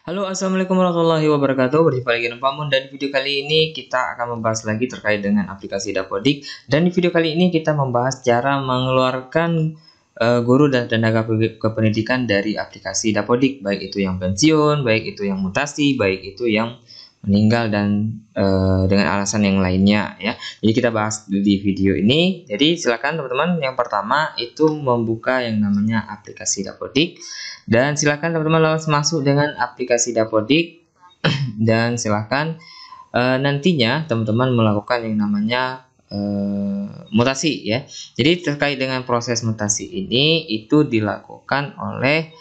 Halo, assalamualaikum warahmatullahi wabarakatuh. Berjumpa lagi dengan Pamun, dan di video kali ini kita akan membahas lagi terkait dengan aplikasi Dapodik. Dan di video kali ini kita membahas cara mengeluarkan guru dan tenaga kependidikan dari aplikasi Dapodik, baik itu yang pensiun, baik itu yang mutasi, baik itu yang meninggal, dan dengan alasan yang lainnya ya. Jadi kita bahas di video ini. Jadi silakan teman-teman, yang pertama itu membuka yang namanya aplikasi Dapodik. Dan silakan teman-teman langsung masuk dengan aplikasi Dapodik dan silakan nantinya teman-teman melakukan yang namanya mutasi ya. Jadi terkait dengan proses mutasi ini itu dilakukan oleh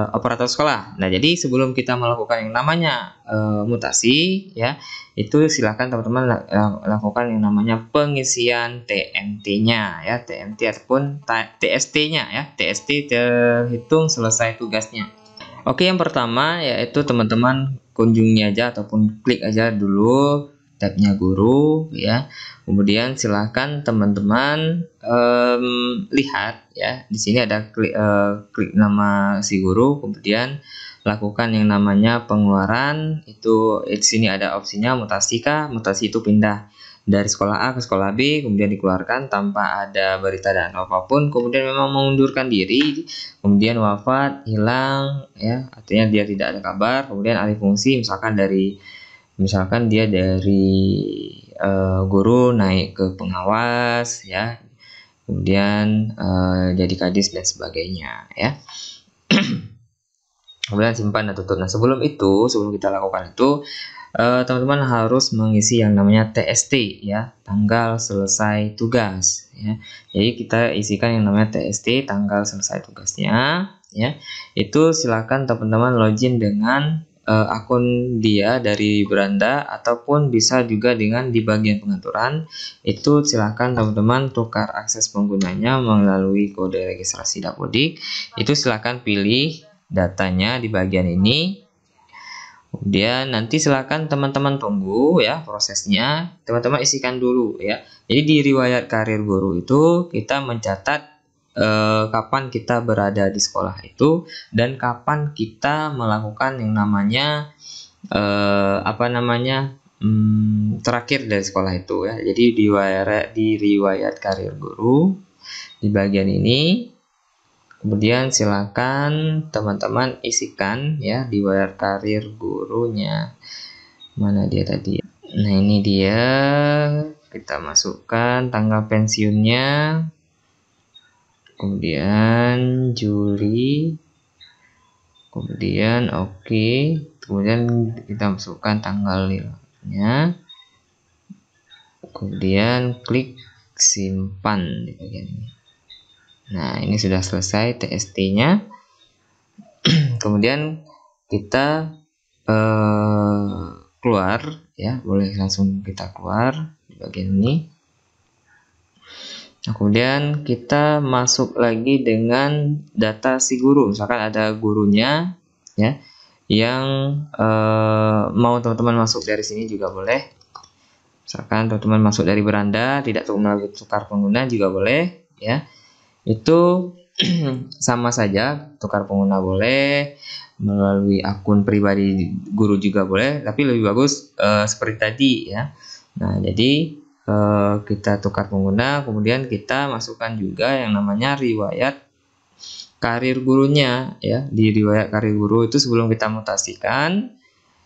operator sekolah. Nah, jadi sebelum kita melakukan yang namanya mutasi ya, itu silakan teman-teman lakukan yang namanya pengisian TMT-nya ya, TMT ataupun TST-nya ya. TST terhitung selesai tugasnya. Oke, yang pertama yaitu teman-teman kunjungi aja ataupun klik aja dulu tabnya guru ya. Kemudian silahkan teman-teman lihat ya, di sini ada klik nama si guru, kemudian lakukan yang namanya pengeluaran. Itu di sini ada opsinya mutasi kah? Mutasi itu pindah dari sekolah A ke sekolah B, kemudian dikeluarkan tanpa ada berita dan apapun. Kemudian memang mengundurkan diri, kemudian wafat, hilang ya, artinya dia tidak ada kabar. Kemudian alih fungsi, misalkan dia dari guru naik ke pengawas ya, kemudian jadi kadis dan sebagainya ya. Kemudian simpan dan tutup. Nah, sebelum kita lakukan itu, teman-teman harus mengisi yang namanya TST ya, tanggal selesai tugas ya. Jadi kita isikan yang namanya TST, tanggal selesai tugasnya ya. Itu silakan teman-teman login dengan akun dia dari beranda, ataupun bisa juga dengan di bagian pengaturan. Itu silakan teman-teman tukar akses penggunanya melalui kode registrasi Dapodik. Itu silakan pilih datanya di bagian ini. Kemudian nanti silakan teman-teman tunggu ya prosesnya. Teman-teman isikan dulu ya. Jadi di riwayat karir guru itu kita mencatat kapan kita berada di sekolah itu dan kapan kita melakukan yang namanya terakhir dari sekolah itu ya. Jadi di riwayat karir guru di bagian ini. Kemudian silakan teman-teman isikan ya di riwayat karir gurunya. Mana dia tadi? Nah, ini dia. Kita masukkan tanggal pensiunnya. Kemudian Juli. Kemudian oke. Kemudian kita masukkan tanggal lahirnya. Kemudian klik simpan di bagian ini. Nah, ini sudah selesai TST-nya. Kemudian kita keluar ya, boleh langsung kita keluar di bagian ini. Nah, kemudian kita masuk lagi dengan data si guru. Misalkan ada gurunya ya, yang mau teman-teman masuk dari sini juga boleh. Misalkan teman-teman masuk dari beranda, tidak melalui tukar pengguna juga boleh ya. Itu sama saja, tukar pengguna boleh, melalui akun pribadi guru juga boleh, tapi lebih bagus seperti tadi ya. Nah, jadi kita tukar pengguna, kemudian kita masukkan juga yang namanya riwayat karir gurunya ya. Di riwayat karir guru itu sebelum kita mutasikan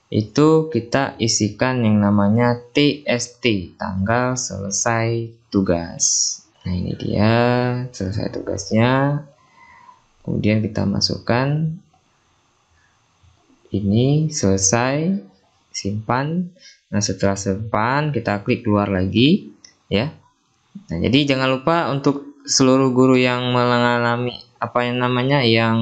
itu kita isikan yang namanya TST, tanggal selesai tugas. Nah, ini dia selesai tugasnya. Kemudian kita masukkan ini selesai, simpan. Nah, setelah simpan kita klik keluar lagi ya. Nah, jadi jangan lupa untuk seluruh guru yang mengalami yang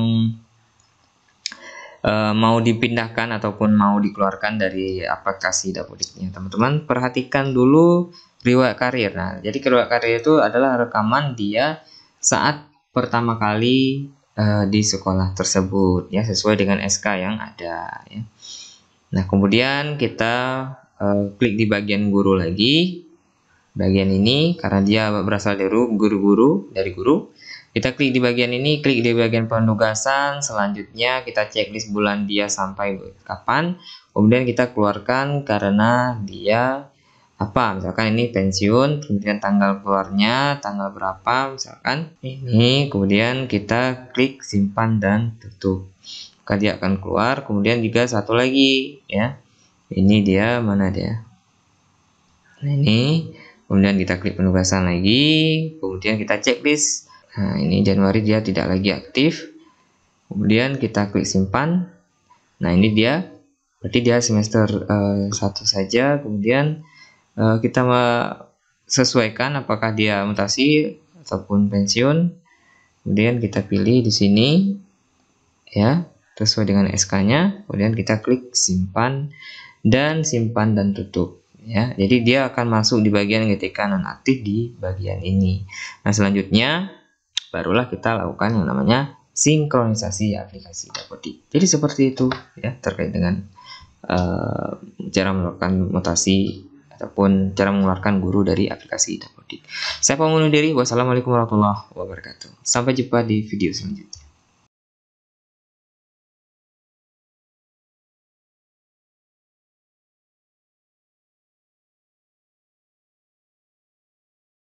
mau dipindahkan ataupun mau dikeluarkan dari aplikasi Dapodiknya, teman-teman perhatikan dulu riwayat karir. Nah, jadi riwayat karir itu adalah rekaman dia saat pertama kali di sekolah tersebut ya, sesuai dengan SK yang ada ya. Nah, kemudian kita klik di bagian guru lagi, bagian ini karena dia berasal dari guru. Kita klik di bagian ini, klik di bagian penugasan, selanjutnya kita checklist bulan dia sampai kapan, kemudian kita keluarkan karena dia apa, misalkan ini pensiun, kemudian tanggal keluarnya tanggal berapa, misalkan ini, kemudian kita klik simpan dan tutup, maka dia akan keluar. Kemudian juga satu lagi ya, ini dia, mana dia, nah ini, kemudian kita klik penugasan lagi, kemudian kita checklist. Nah ini Januari dia tidak lagi aktif, kemudian kita klik simpan. Nah ini dia, berarti dia semester 1 saja. Kemudian kita sesuaikan apakah dia mutasi ataupun pensiun, kemudian kita pilih di sini ya, sesuai dengan SK-nya, kemudian kita klik simpan dan tutup ya. Jadi dia akan masuk di bagian ketika nonaktif di bagian ini. Nah selanjutnya barulah kita lakukan yang namanya sinkronisasi aplikasi Dapodik. Jadi seperti itu ya, terkait dengan cara melakukan mutasi ataupun cara mengeluarkan guru dari aplikasi Dapodik. Saya pamit undur diri. Wassalamualaikum warahmatullahi wabarakatuh. Sampai jumpa di video selanjutnya.